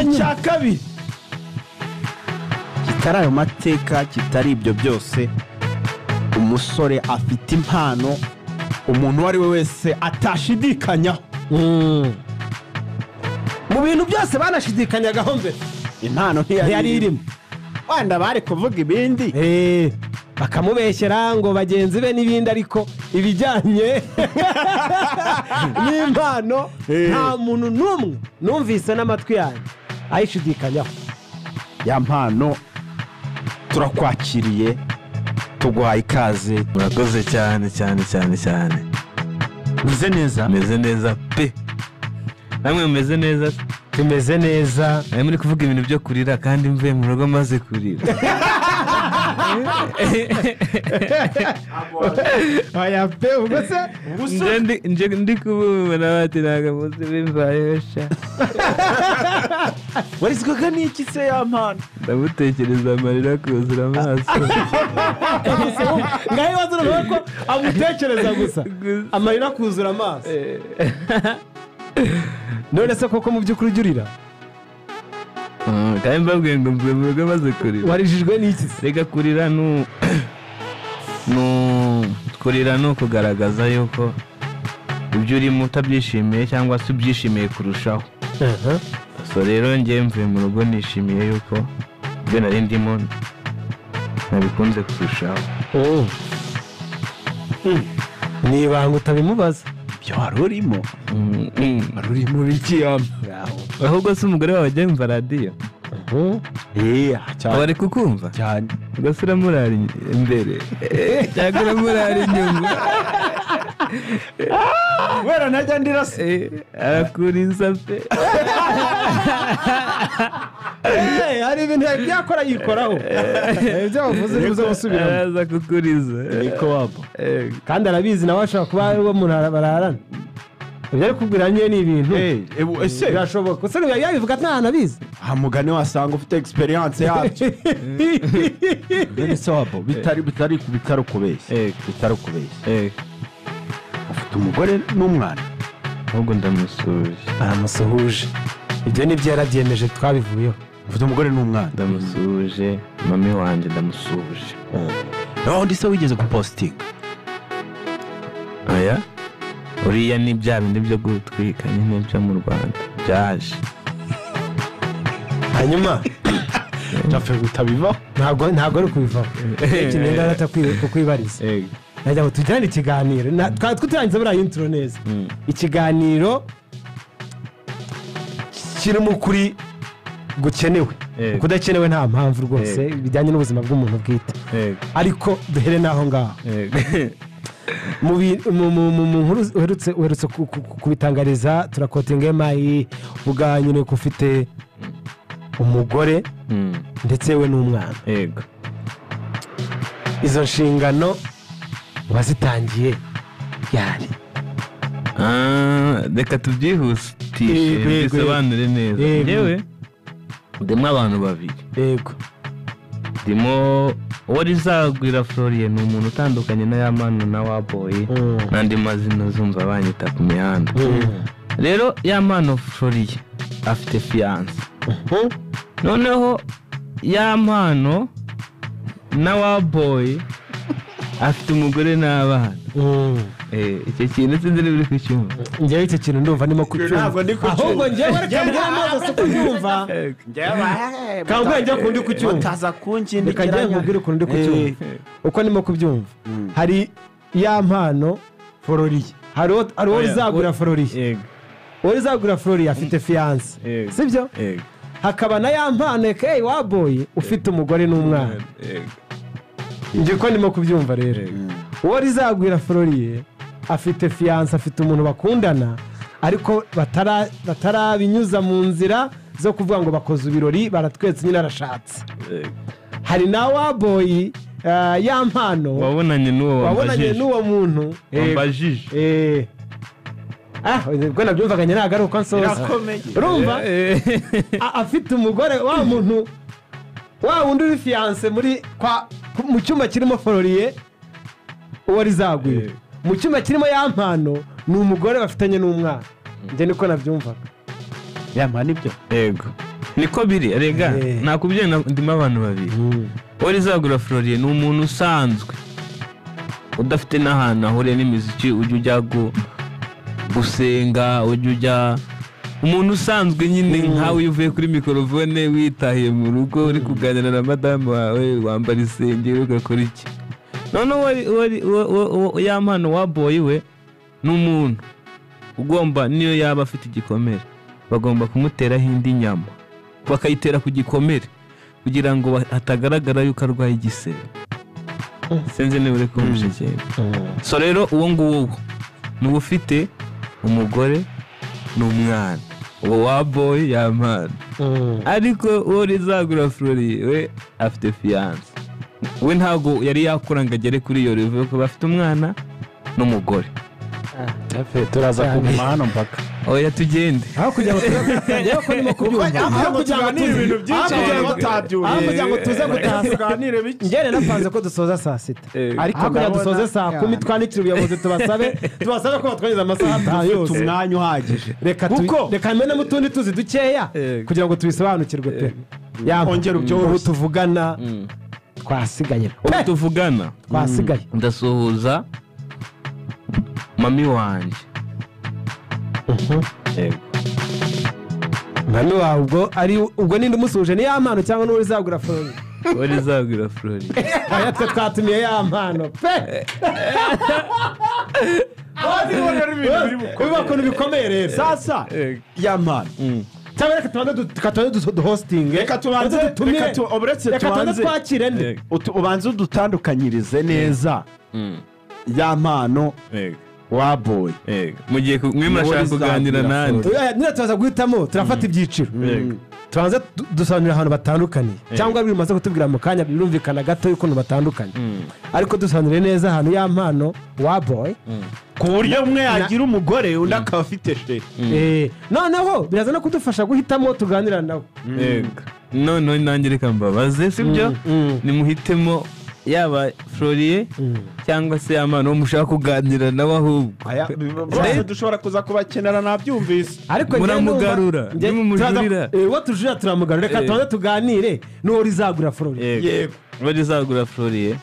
icya kabiri kitari ayo mateka, kitari ibyo byose, umusore afite impano umuntu uwo ari we wese atashidikanyaho. mu bintu byose banashidikanyagaho mbere impano ntiyari irimo, wenda bari kuvuga ibindi bakamubeshyera ngo bagenzi be n'ibindi, ariko ibijyanye n'impano nta muntu n'umwe numvise n'amatwi yanjye ayishidikanyaho. ya mpano turakwakiriye, tuguhaye ikaze. murakoze cyane cyane cyane cyane. meze neza? meze neza pe. namwe mumeze neza? tumeze neza. ari muri kuvuga ibintu byo kurira kandi mvuye mu rugo maze kurira. aya pe ubwo se ndi kububona bati ntabwo muzi bimvayeho sha. warizwaga n'iki se ya mpano? ndamutekereza amarira kuzura amaso. ngaho ibaze urabona ko amutekereza gusa amarira kuzura amaso. none se koko mu by'ukuri ujya urira? kandi mbabwiye ngo mvuye mu rugo maze kurira. warijijwe n'iki se? reka kurira kurira ni ukugaragaza yuko ibyo urimo utabyishimiye cyangwa se ubyishimiye kurushaho. so rero njye mvuye mu rugo nishimiye yuko ibyo nari ndimo nabikunze kurushaho. ni ibanga utabimubaza. ibyo wari urimo biki? ahubwo se umugore wawe ajya yumva radiyo? bari kukumva cyane. ubwo se uramurara imbere cyangwa uramurara inyuma? wera ntajya ndira se. arakuriza pe. hari ibintu byakora yikoraho. ibyo wavuze bibuze gusubiramo. araza kukuriza. niko wabo. kandi arabizi nawe ashobora kuba ari uwo muntu bararana. ibyo ari kubwira nyine ni ibintu ese birashoboka. ese yabivuga nta hantu abizi. mugani wasanga ufite experience yabyo. bene se wabo bitari kubeshya. bitari kubeshya. ufite umugore n'umwana? ahubwo ndamusuhuje. aramusuhuje. ibyo nibyo yarabyemeje twabivuyeho. ufite umugore n'umwana? ndamusuhuje. mami wanjye ndamusuhuje. undi se wigeze gupositinga? aya uriya ni bya bindi byo gutwika nyine byo mu Rwanda byaje. hanyuma cyapfe gutabivaho? ntabwo ari kubivaho. ikintu ndatakwiye kukwibariza. najya ngo tujyane ikiganiro twari turangiza buriya intro neza. ikiganiro kirimo ukuri gukenewe. kudakenewe nta mpamvu rwose bijyanye n'ubuzima bw'umuntu bwite. ariko duhere n'aho ngaho. mu nkuru uherutse kubitangariza turakotinga emayi uvuga nyine ko ufite umugore ndetse we n'umwana. izo nshingano wazitangiye yari? reka tubyihutishe bisobanure neza. yewe ndimo abantu babiri. yego. ndimo uwo rizagwira Florian ni umuntu utandukanye na Yamano na Waboy n'andi mazina zumva banyita ku mihanda. rero Yamano Florian afite fiance. noneho Yamano na Waboy afite umugore n'abana. icyo kintu sinzi niba uri kucyumva. njyewe icyo kintu ndumva ndimo kucyumva. ntabwo ndi kucyumva. ahubwo njyewe reka mbwira amazi si kubyumva. kambwira njya kundi kucyumva. bataza kunkindi reka njye nkubwire ukuntu ndi kucyumva. uko ndimo kubyumva. hari Yampano Florian. hari uwo rizagura Florian. uwo rizagura Florian afite fiance. sibyo? hakaba na Yampano Waboy ufite umugore n'umwana. njye uko ndimo kubyumva rero. uwo rizagwira Florian afite fiance, afite umuntu bakundana ariko batarabinyuza mu nzira zo kuvuga ngo bakoze ibirori baratwetse nyine arashatse. hari na Waboy Yampano wabonanye n'uwo muntu wambajije. ubwo nabyumvaganye ntabwo ari uko nsoza. urumva afite umugore wa muntu wa wundi uri fiance mu cyumba kirimo Florian uwo rizagwira. mu cyumba kirimo Yampano ni umugore bafitanye n'umwana. njye niko nabyumvaga. Yampano ibyo? yego. niko biri rega nakubwiye ndimo abantu babiri wowe rizagura Floriye ni umuntu usanzwe udafite n'ahantu ahuriye n'imiziki ujya gusenga ujya umuntu usanzwe nyine nkawe uvuye kuri mikorofone witahiye mu rugo uri kuganira na madamu wawe wambara isengeri ugakora iki noneho ya mpano wa boy we ni umuntu ugomba niyo yaba afite igikomere bagomba kumuteraho indi nyama bakayitera ku gikomere kugira ngo hatagaragara yuko arwaye igisebe senze niba uri kumva ikintu so rero uwo nguwo nuba ufite umugore n'umwana uwo wa boy ya mpano ariko uwo rizagura Floriye we afite fiance we ntabwo yari yakura ngo agere kuri iyo level ko bafite umwana n'umugore turaza kuguma hano mpaka oya tugende aho kugira ngo tujye ko nimo kubyumva aho kugira ngo ibintu byinshi aho kugira ngo tuze gutaganire biki ngene napanze ko dusoza saa 6 ariko kugira dusoze saa 10 twandikira ubuyobozi tubasabe ko batwongeza amasaha atanu yose umwanya uhagije reka mene mutundi tuzi dukeya kugira ngo tubisobanukirwe pe ongera ubyo tuvugana twasigaye twasigaye ndasuhuza mami wanje mami wawe ubwo ninde umusuje ni ya mpano cyangwa n'uri zagura Floriye uri zagura Floriye aya twe twatumiye ya mpano pe ibintu bikomeye rero sasa ya mpano cyangwa reka tubanze duhostinge reka tubanze twakire nde ubanze udutandukanyirize neza ya mpano wa boy mugiye mwimashaka kuganira nande niba tubaza guhitamo turafata ibyiciro tubanze dusobanurira ahantu batandukaniye cyangwa bimaze kutubwira mu kanya birumvikana gato y'ukuntu batandukanye ariko dusobanurire neza ahantu ya mpano wa boy ku buryo umwe yagira umugore undi akaba afite sheri noneho biraza no kudufasha guhitamo tuganira nawe noneho nanjye reka mbabaze sibyo nimuhitemo yaba Floriye cyangwa se ya mpano mushaka kuganira nawe ahubwo dushobora kuza kubakenera nabyumvise ariko muramugarura nimumujurira uwo tujurira turamugarura reka tubanze tuganire n'uwo rizagura Floriye yego uwo rizagura Floriye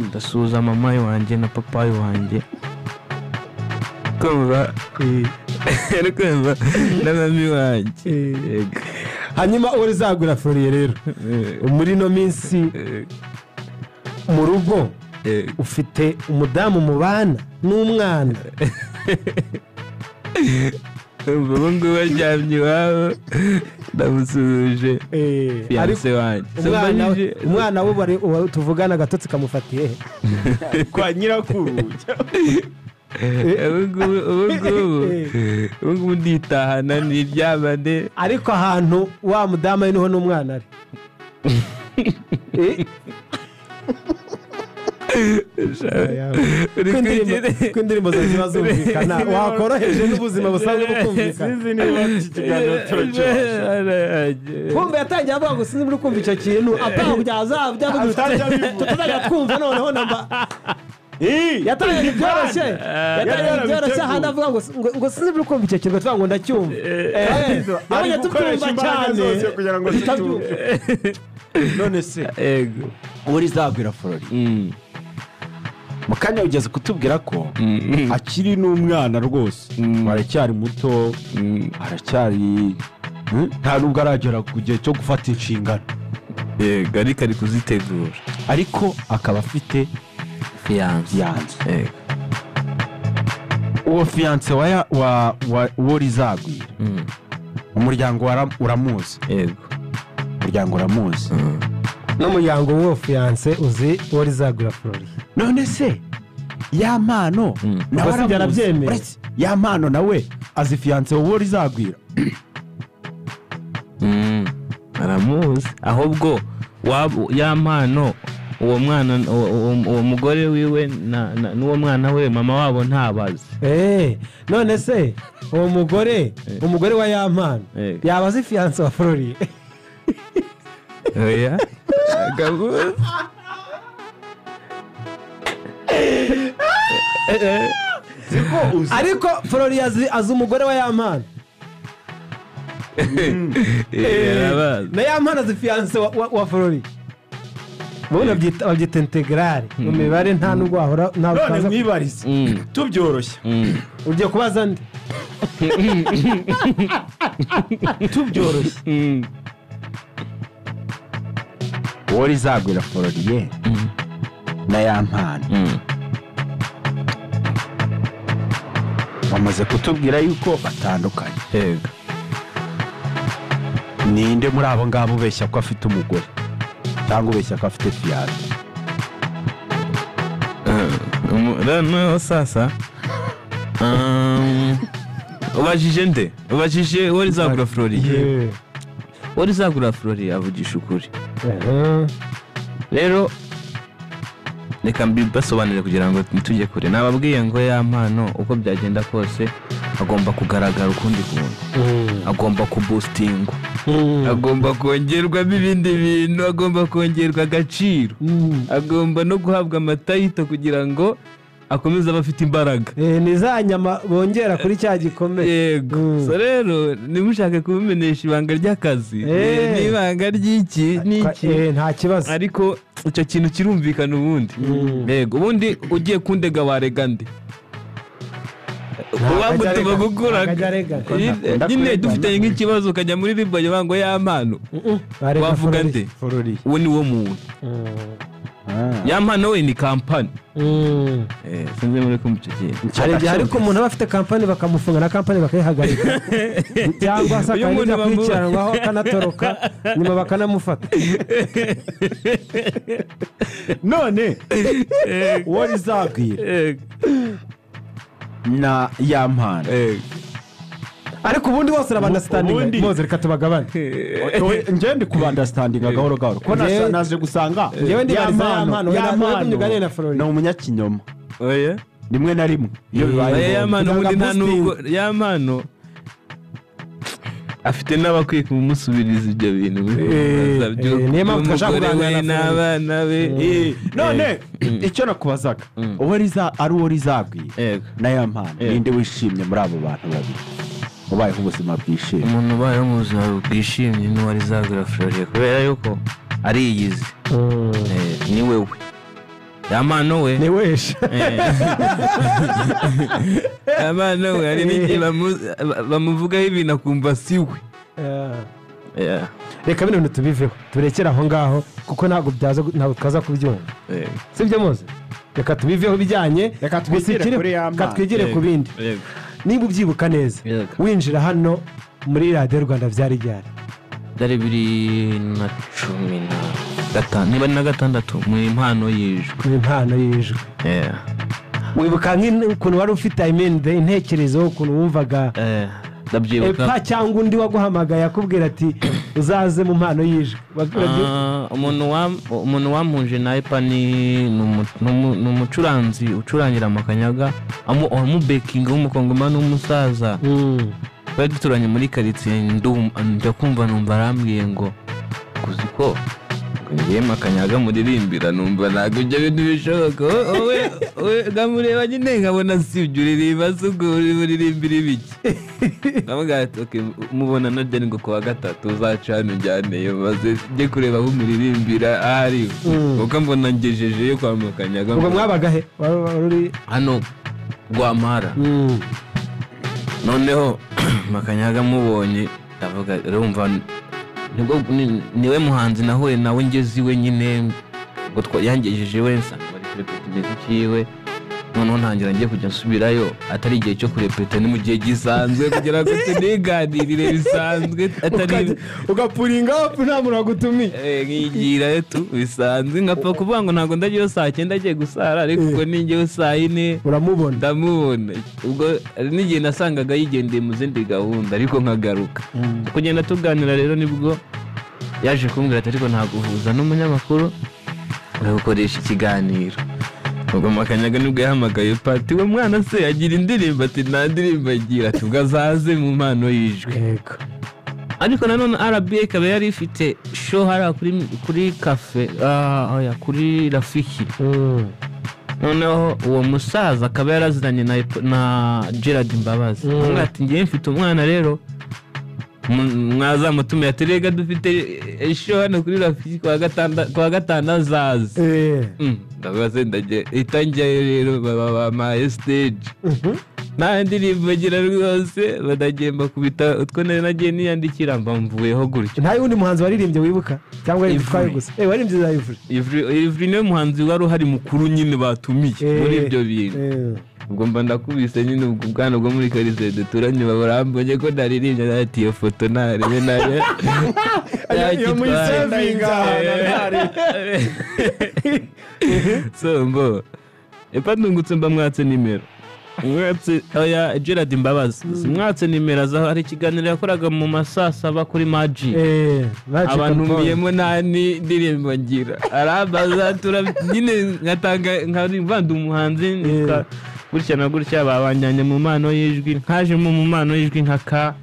ndasuhuza mama wanjye na papa wanjye kumva na mami wanjye hanyuma uwo rizagura Floriye rero muri no minsi mu rugo ufite umudamu mubana n'umwana ubu ngubu aryamye iwabo ndamusuhuje fiyanse wanjye umwana we tuvugana agatotsi kamufatiye kwa nyirakuru ubu ngubu nditahana niryamane ariko ahantu wa mudamu niho n'umwana ari ko indirimbo zawe ziba zumvikana wakoroheje n'ubuzima busanzwe bukumvikana sinzi niba iki kiganiro turacyoshye kumva yatangiye avuga ngo sinzi muri kumva icyo kintu apanga tutazajya twumva noneho namba yatangiye byoroshye ahandi avuga ngo sinzi muri kumva icyo kintu tuvuga ngo ndacyumva yabonye tubyumva cyane kugira ngo tubyumve none se uri zagwira Floriye mu kanya ugeze kutubwira ko akiri n'umwana rwose aracyari muto aracyari nta nubwo aragera ku gihe cyo gufata inshingano ariko ari kuzitegura ariko akaba afite fiyanse uwo fiyanse uwo rizagwira umuryango uramuzi umuryango uramuzi n'umuryango w'uwo fiyanse uzi uwo rizagura Floriye none se ya mpano nawe arabyemeye ya mpano nawe azi fiyanse uwo rizagwira aramuzi ahubwo ya mpano uwo mwana uwo mugore wiwe n'uwo mwana we mama wabo ntabazi none se uwo umugore wa ya mpano yaba azi fiyanse wa Floriye oya gabuze ariko Floriye azi umugore wa ya mpano na ya mpano zifiyanse wa Flori ubundi babyita integrale mu mibare nta nubwo wahora none mwibarize tubyoroshye ugiye kubaza ndi tubyoroshye uwo rizagwira Floriye na ya mpano bamaze kutubwira yuko batandukanye. Yego. Ninde muri abo ngabo ubeshya ko afite umugore cyangwa ubeshya ko afite fiyanse? No sasa ubajije nde? Ubajije uwo rizagura Floriye? Uwo rizagura Floriye avugisha ukuri. Rero reka mbibasobanurire kugira ngo tujye kure. Nababwiye ngo ya mpano uko byagenda kose agomba kugaragara ukundi kuntu, agomba kuboostingwa, agomba kongerwamo ibindi bintu, agomba kongerwa agaciro, agomba no guhabwa amatayito kugira ngo akomeze abafite imbaraga. Ni za nyama bongera kuri cya gikomeye. Yego. So rero nimushake kubimenyesha ibanga ry'akazi, n'ibanga ry'iki n'iki nta kibazo, ariko icyo kintu kirumvikana ubundi. Yego. Ubundi ugiye kundega warega ndi wamutuma gukura nyine dufite nk'ikibazo ukajya muri ribaye bango ya mpano wavuga nde? Uwo ni wo muntu. Ya mpano we ni kampani. Sinzi muri kumukikira ariko umuntu aba afite kampani bakamufunga na kampani bakayihagarika cyangwa se akajya kwicaranwaho akanatoroka nyuma bakanamufata. None uwo rizabwira na ya mpano ariko ubundi bose urabandastandinga moze reka tubagabane. Njye ndi kubandastandinga gahoro gahoro ko naje gusanga ya mpano ni umunyakinyoma rimwe na rimwe iyo bibaye ya mpano ubundi nta nubwo ya mpano afite n'abakwiye kumusubiriza ibyo bintu niyo mpamvu twashaka n'abana be. None icyo nakubazaga ari uwo rizabwira na ya mpano ninde wishimye muri abo bantu babiri ubayeho ubuzima bwishimye? Umuntu ubayeho mu buzima bwishimye ni uwo rizagura Floriye kubera yuko ariyizi. Ni wewe ya mpano we ni wesha ya mpano we hari n'igihe bamuvugaho ibintu akumva si we. Reka bino bintu tubiveho turekere aho ngaho kuko ntabwo twaza kubyumva, sibyo muze? Reka tubiveho bijyanye, reka twigire ku bindi. Niba ubyibuka neza winjira hano muri radiyo Rwanda byari ryari? Byari 2015 niba ni na 6 mu impano yijwe. Wibuka nk'ukuntu wari ufite intekerezo ukuntu wumvaga ndabyibuka cyangwa undi waguhamagaye akubwira ati uzaze mu mpano yijwe? Umuntu wampuje na Epa ni umucuranzi ucurangira amakanyaga amubekinga w'umukongomani w'umusaza. Twari duturanye muri karitsiye ndakumva numva arambwiye ngo kuzi ko ngiye makanyaga muririmbira numva ntabwo ibyo bintu bishoboka. Wowe ngamureba nyine nkabona sibyo uririmba uririmbira ibiki. Ndavuga ati okay mubona na Deni ngo kuwa 3 uzacana njyaneyo maze njye kureba aho muririmbira ahari kuko mbona ngejejeyo kwa makanyaga. Ubwo mwabaga he? Wari hano Rwampara. Noneho makanyaga mubonye ndavuga urumva niwe muhanzi nahuye nawe ngeze iwe nyine ngo yangejeje wese bari kurepeta imiziki yiwe. Noneho ntangira ngiye kujya nsubirayo atari igihe cyo kurepeta, ni mu gihe gisanzwe kugira ngo tuniganirire bisanzwe atari ugapuringa nta muntu wagutumiye. Nkigira tu bisanzwe ngapfa kuvuga ngo ntabwo ndagiye saa 9 agiye gusara ariko ubwo ningiye saa 4 uramubona ndamubona. Ubwo n'igihe nasangaga yigendeye mu zindi gahunda ariko nkagaruka kugenda tuganira. Rero nibwo yaje kumbwira ati ariko ntaguhuza n'umunyamakuru ugakoresha ikiganiro. Ubwo makanyaga nibwo yahamagaye Pati we mwana se agira indirimbo ati nta ndirimbo agira ati ugazaze mu mpano yijwe. Ariko nanone RBA ikaba yari ifite show hara kuri cafe kuri Rafiki. Noneho uwo musaza akaba yaraziranye na Gerard Mbabazi. Ati ngiye mfite umwana rero mwazamutumiye ati rega dufite show hano kuri Rafiki kwa gatandatu azaza ndabaze ndaje itangiye rero baba stage nta ndirimbo bagira rwose badagomba kubita utwo nagiye niyandikira mvuyeho gutyo. nta yundi muhanzi waririmbye wibuka cyangwa yitwaye gusa waririmbye za Ivry niwe muhanzi wari uhari mukuru nyine batumiye muri ibyo bintu. ubwo mba ndakubise nyine ubwo bwana bwo muri Karise duturanye barambonye ko naririmbye ati iyo foto narebe nayo yo muri sevinga so mbo epandungutse mba mwatse nimero mwatse oya Gerard Mbabazi mwatse nimero za hari ikiganiro yakoraga mu masasa ba kuri Magic abantu mbiyemo nani ndirimbo ngira arabaza nyine ngatanga nkavanda umuhanzi gutya na gutya babanyanye mu mano y'ijwi nkaje mu mano y'ijwi nka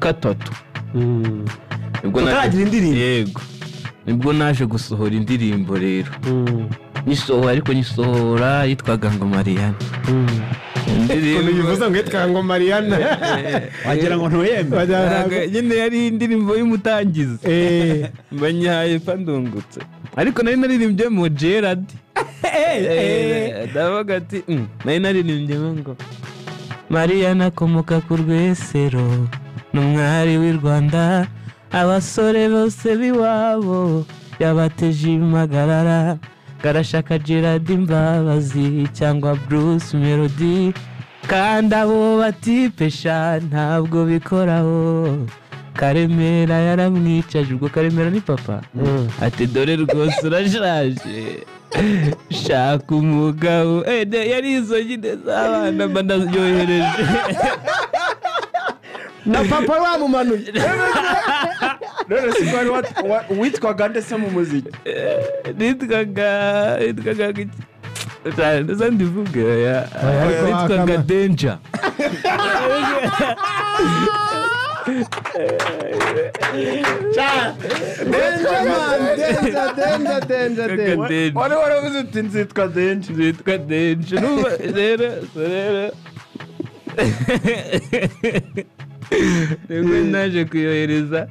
katatu ubwo nagira indirimbo yego nibwo naje gusohora indirimbo rero nisohora ariko nisohora yitwaga ngo Mariana indirimbo yivuza ngo yitwaga ngo Mariana wagira ngo ntoyembe nyine yari indirimbo y'umutangizi banyaye pandungutse ariko nari naririmbye mu Gerard ndavuga ati nari naririmbye ngo Mariana akomoka ku Rwesero n'umwari w'i Rwanda abasore bose biwabo yabateje impagarara karashaka Gerard Mbabazi cyangwa Bruce Melody kandi abo batipesha ntabwo bikoraho Karemera yaramwicaje ubwo Karemera ni papa ati dore rwose urashaje shaka umugabo yari izo nyine z'abana mba ndayohereje na papa wamumanuye none si kwari witwaga ndetse mu muziki nitwaga ndivuga nitwaga Danger Danger wari waravuze uti nzitwa Danger rero nibwo naje kuyohereza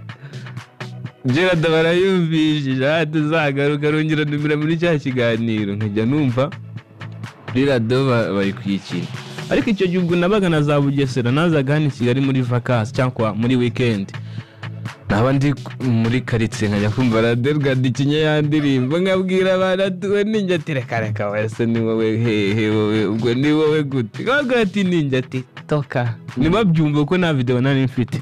Gerard barayumvishije tuzagaruka rongera ndumira muri cya kiganiro nkajya numva kuri radio bari kwikira ariko icyo gihe ubwo nabaga na za Bugesera nazaga hano i Kigali muri vacances cyangwa muri weekend naba ndi muri Karitse nkajya kumva radio Rwanda ikinye yandirimbo nkabwira abantu ninjye ati reka wese ni wowe hehe wowe ubwo ni wowe gute kaga ati ninjye ati toka niba byumva ko na video nari mfite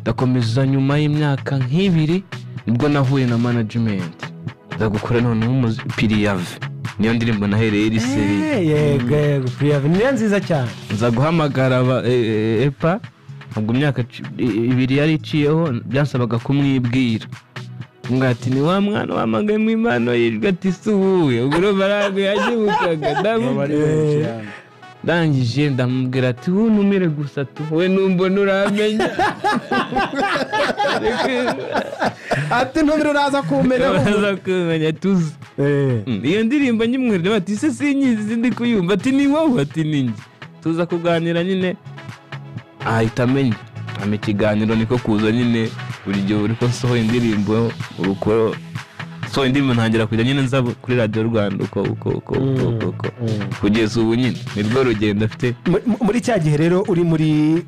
ndakomeza nyuma y'imyaka nk'ibiri nibwo nahuye na management ndagukora none umupiriyave niyo ndirimbo nahereye iri seri yego piriyave ni nziza cyane nza guhamagara epa ubwo imyaka 2 yari iciyeho byansabaga kumwibwira ngati ni wa mwana wamagaye mu imano yirwa ati suhuye ubwo barago yagibukaga ndangije ndamubwira ati numire gusa we numbona uramenya ati numire uraza kumenya tuzi iyo ndirimbo nyimwirire bati se sinyizi ndi kuyumva ati ni wowe ati ninjye tuza kuganira nyine ahita amenya ikiganiro niko kuza nyine buri gihe uri ko sohoye indirimbo urukoro so indirimbo ntangira kujya nyine nza kuri Radio Rwanda uko kugeza ubu nyine nirwo rugendo afite muri cya gihe rero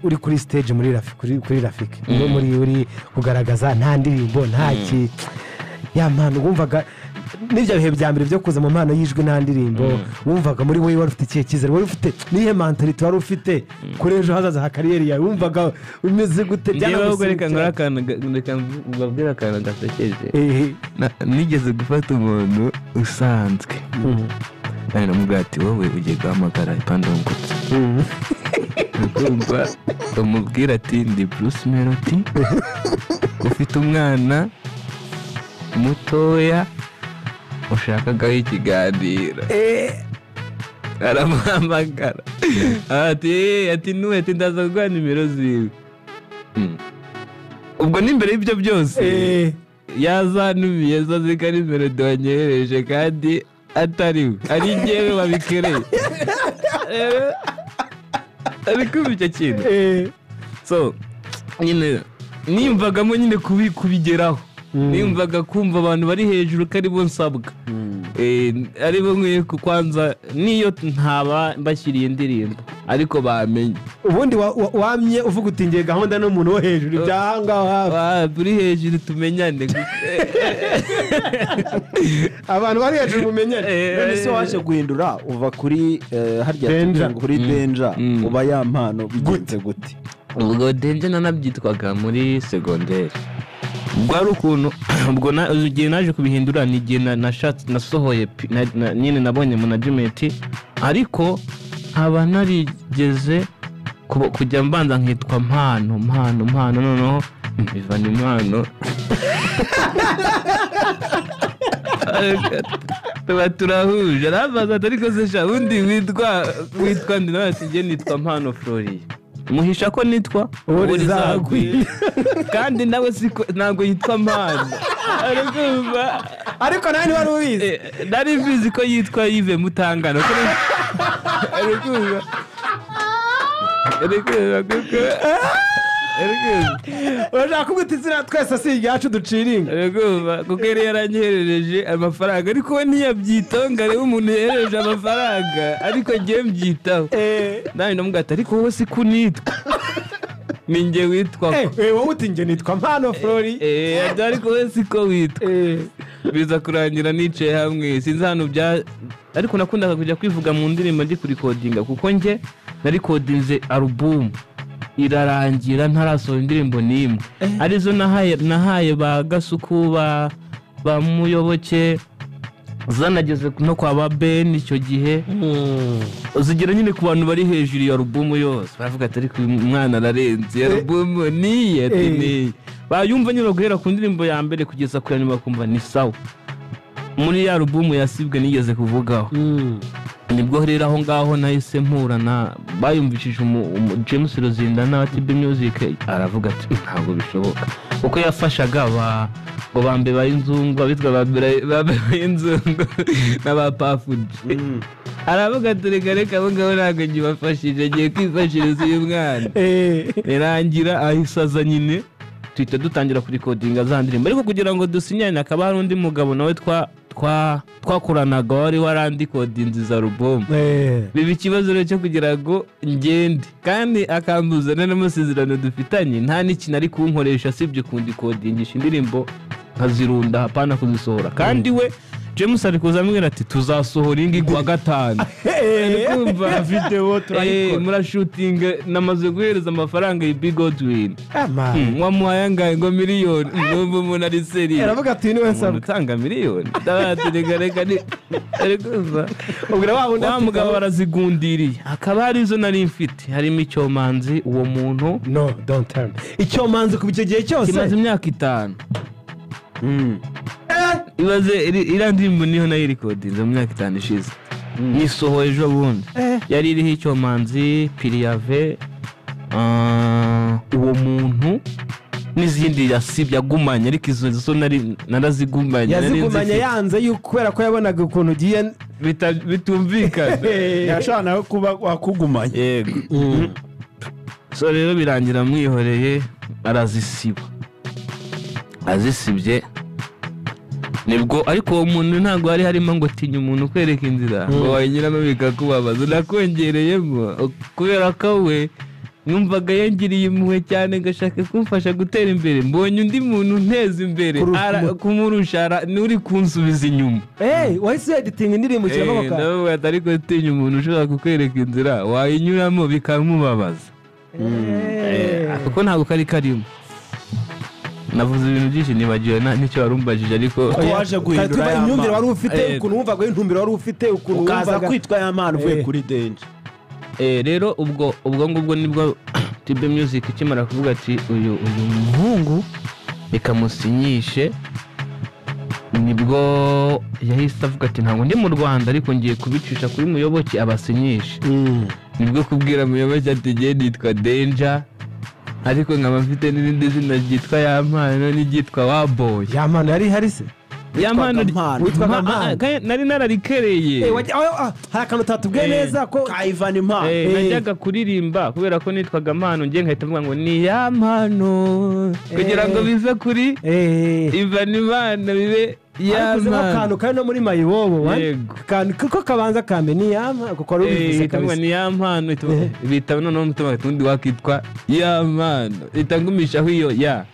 uri kuri stage muri Rafiki uri kugaragaza nta ndirimbo nta ki ya mpano wumvaga n'ibyo bihe bya mbere byo kuza mu mpano yijwe nta ndirimbo wumvaga muri wowe wari ufite ikihe cyizere wari ufite nihe mentality wari ufite kuri ejo hazaza ha kariyeri yawe wumvaga umeze gute reka mbabwira akantu gasekeje nigeze gufata umuntu usanzwe kandi namubwira ati wowe ugiye guhamagara ipandungutse ukumva bamubwira ati ndi Bruce Melody ufite umwana mutoya ushakagaho ikiganiro aramuhamagara ati nuwete ndaza kuguha nimero ziwe ubwo n'imbere y'ibyo byose yazanumiye zo zika nimero donyereje kandi atariwe ari njyewe wabikereye ari kumva icyo kintu so nyine niyumvagamo nyine kubigeraho niyumvaga kumva abantu bari hejuru ko aribo nsabwa aribo nkwiye kwanza niyo ntaba bashyiriye indirimbo ariko bamenye ubundi wamye uvuga uti ngiye gahunda n'umuntu wo hejuru ibyahangaha turi hejuru tumenyane abantu bari hejuru mumenyane none se waje guhindura uva kuri harya kuri Danger uba ya mpano bigenze gute? ubwo Danger nanabyitwaga muri segonderi bwari ukuntu ubwo igihe naje kubihindura ni igihe nasohoye nyine nabonye management ariko haba narigeze kujya mbanza nkitwa mpano noneho bivana impano tuba turahuje arabaza ariko se sha undi witwa ndi nawe ati njye nitwa Mpano Florian muhisha ko nitwa Urizagwira kandi nawe ntabwo yitwa Mpano ariko nawe ntiwari ubizi nari mbizi ko yitwa Yves Mutangana urashaka kuguta izina twese si iryacu duciringa kuko yari yaranyoherereje amafaranga ariko we ntiyabyitaho ngo arebe umuntu yoherereje amafaranga ariko ngiye mbyitaho nawe ndamugata ariko wowe si kunitwa ni njye witwa wowe uti njye nitwa Mpano Florian ariko wowe si ko witwa biza kurangira nicaye hamwe sinzi hano ariko nakundaga kujya kwivuga mu ndirimbo ndi kurikodinga kuko njye narikodinze alubumu irarangira ntarasohora indirimbo n'imwe arizo nahaye ba Gasuku ba Muyoboke zanageze no kwa ba Ben icyo gihe uzigera nyine ku bantu bari hejuru ya alubumu yose baravuga ati ariko umwana ararenze alubumu niye bayumva nyine guhera ku ndirimbo ya mbere kugeza ku nyuma kumva ni sawa muri ya alubumu yasibwe nigeze kuvugaho nibwo rero aho ngaho nahise mpura bayumvishije James Rozinda na TB Music aravuga ati ntabwo bishoboka kuko yafashaga ngo bambe bayinzungu abitwa bambe bayinzungu n'aba Pafuji aravuga ati reka abo ngabo ntabwo ngibafashije ngiye kwifashiriza uyu mwana irangira ahisaza nyine tuhita dutangira kurikodinga za ndirimbo ariko kugira ngo dusinyane akaba hari undi mugabo nawe twakoranaga wari warandikodinze za alubumu biba ikibazo rero cyo kugira ngo ngende kandi akambuzana n'amasezerano dufitanye nta n'ikintu ari kunkoresha sibyo kundikodingisha indirimbo nkazirunda hapana kuzisohora kandi we James ari kuza ambwira ati tuzasohora ingi kwa gatanu kumva video turayikora murashooting namaze guhereza amafaranga ya Big Godwin wamuhaye angahe ngo miliyoni numva umuntu ari seri aravuga ati niwe nsaba utanga miliyoni reka ni kumva ubwo wa mugabo barazigundiriye akaba ari izo nari mfite harimo Icyomanzi uwo muntu no don't tell me Icyomanzi ku gihe cyose kimaze imyaka 5 ibaze irandirimbo niho nayo recordinze mu myaka 5 ishize nisohoye ejo bundi yari iriho Icyomanzi Piriave uwo muntu n'izindi yasibye agumanye ariko izo zo narazigumanye yazigumanye yanze yuko kubera ko yabonaga ukuntu ugiye bitumvikana yashana kuba wakugumanye yego so rero birangira mwihoreye azisibye nibwo ariko uwo muntu ntabwo hari harimo ngo tinya umuntu kwereka inzira ngo wayinyuramo bikakubabaza nakongereyemo kubera ko we numvaga yangiriye impuhwe cyane ngashaka kumfasha gutera imbere mbonye undi muntu nteza imbere kumurusha n'uri kunsubiza inyuma wahise editinga indirimbo kirabaka nawe atari ko tinya umuntu ushobora kukwereka inzira wayinyuramo bikamubabaza kuko ntabwo kari karimo navuze ibintu byinshi nibagiwe n'icyo warumbajije ariko waje guhindura imyumvire wari ufite ukuntu wumvaga intumbero wari ufite ukuntu ukaza kwitwa ya mpano uvuye kuri Danger rero ubwo nibwo TB Music ikimara kuvuga ati uyu muhungu ikamusinyishe nibwo yahise avuga ati ntabwo ndi mu Rwanda ariko ngiye kubicisha kuri Muyoboke abasinyishe nibwo kubwira Muyoboke ati ngiye nitwa Danger ariko nkaba mfite n'irindi zina ryitwa ya mpano n'iryitwa wa boy ya mpano yari hari se ya mpano witwaga Mpano nari nararikereye hari akantu utatubwiye neza ko ka Ivan Impano najyaga kuririmba kubera ko nitwaga Mpano njye nkahita mvuga ngo ni ya mpano kugira ngo bive kuri Ivan Impano bibe ya mpano akantu kari no muri mayibobo kuko kabanza kambe ni ya mpano kuko ari ubivuze kabisa ni ya mpano bita noneho umutima tundi wakitwa ya mpano itangumishaho iyo ya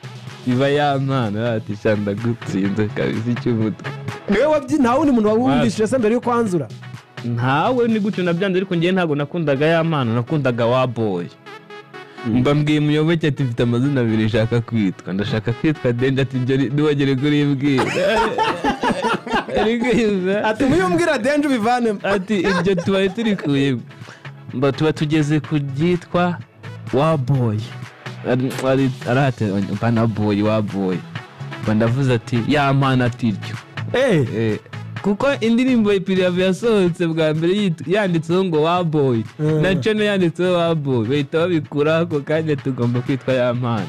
iba ya mpano ati shanda gutsinze kabisa icy'umutwe nta wundi muntu wawumvishije se mbere yo kwanzura ntawe ni gutyo nabyanze ariko njye ntabwo nakundaga ya mpano nakundaga wa boy mbambwiye muyoboke ati mfite amazina abiri nshaka kwitwa ndashaka kwitwa Danger ati njye ntiwagere kuri ibwira ati muyumbwira Danger ubivane ati ibyo tubaye turi kuyemo tuba tugeze ku byitwa wa boy arate bana boy wa boy bandavuze ati ya mpano atiryo kuko indirimbo ipirive yasohotse bwa mbere yanditseho ngo wa boy na channel yanditseho wa boy bahita babikura ako kanya tugomba kwitwa ya mpano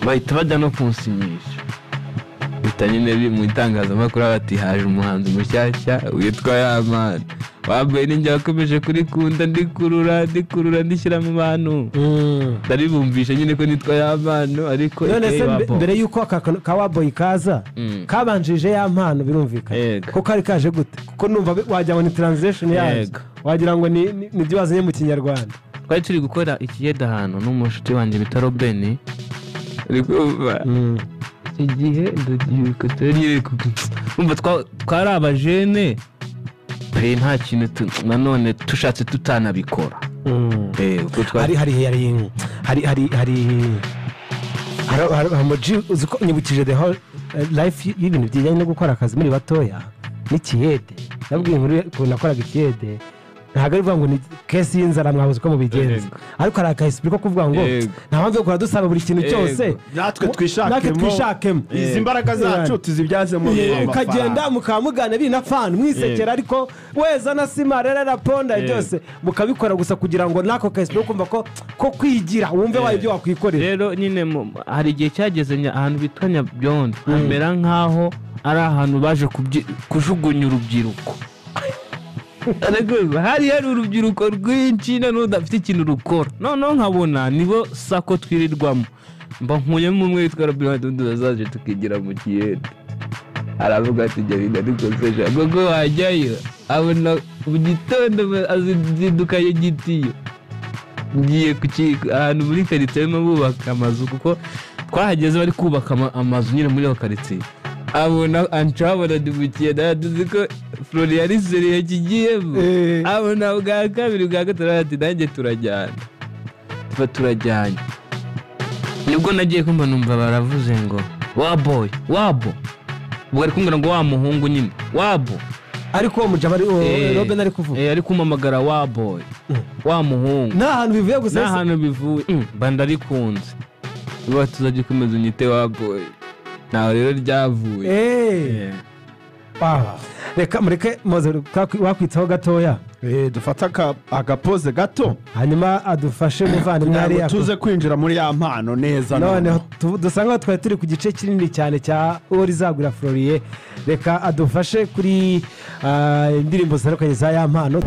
bahita bajya no kunsinyisha bitanyine mu itangazamakuru bati haje umuhanzi mushyashya witwa ya mpano wambaye ninjye wakomeje kurikunda ndikurura ndishyira mu bantu ndaribumvisha nyine ko nitwa ya mpano ariko mbere y'uko ka wa boy kaza kabanjije ya mpano birumvikana ko kari kaje gute kuko numva wagira ngo ni translation yazo wagira ngo ni ibyo bazanye mu kinyarwanda twari turi gukora ikiyeda ahantu n'umushuti wanjye bita Robeni ariko igihe ndagiye kumva twari abajene nta kintu nanone tushatse tutanabikora hari umuji uzi ko nyibukije the whole life y'ibintu bijyanye no gukora akazi muri batoya n'ikiyede nabwiye inkuru ukuntu nakoraga ikiyede ntabwo ari ngo ni kesi y'inzara mwabuze uko mubigenza ariko hari akahisi ko kuvuga ngo nta mpamvu yo kuradusaba buri kintu cyose natwe twishakemo izi mbaraga zacu tuzibyazemo mukagenda mukamugana binafana mwisekera ariko weza na sima rera ponda byose mukabikora gusa kugira ngo nako kahisi ko kumva ko kwigira wumve wayo ibyo wakwikorera rero nyine hari igihe cyageze ahantu bitwa Nyabyondo hamera nkaho ari ahantu baje kujugunya urubyiruko hari urubyiruko rwinshi n'udafite ikintu rukora noneho nkabona nibo sako twirirwamo mba nkuyemo umwe witwa Robin undi bazaje tukigira mu kiyede aravuga ati jya binda ariko seja gogo wajyayo abona mu gitondo azindukaye gitiyo ngiye ahantu muri karitsiye barimo bubaka amazu kuko twahageze bari kubaka amazu nyine muri iyo karitsiye abona antrabona dibukiye ndaduzi ko Florian Serie kigiyemo abona bwa kabiri bwa gatatu ati nanjye turajyana turajyanye nibwo nagiye kumva numva baravuze ngo wa boy wabo bari kumbwira ngo wa muhungu nyine wabo ariko mujaba Robin ari kuvuga ari kumamagara wa boy wa muhungu nta hantu bivuye gusa nta hantu bivuye bandari kunze biba tuzagikomeza unyite wa boy nawe rero ryavuye reka mureke moze wakwitsaho gatoya dufata agapoze gato hanyuma adufashe muvandimwe hariya tuze kwinjira muri ya mpano neza none dusanga twari turi ku gice kinini cyane cya uwo rizagura Florian reka adufashe kuri indirimbo zitandukanye za ya mpano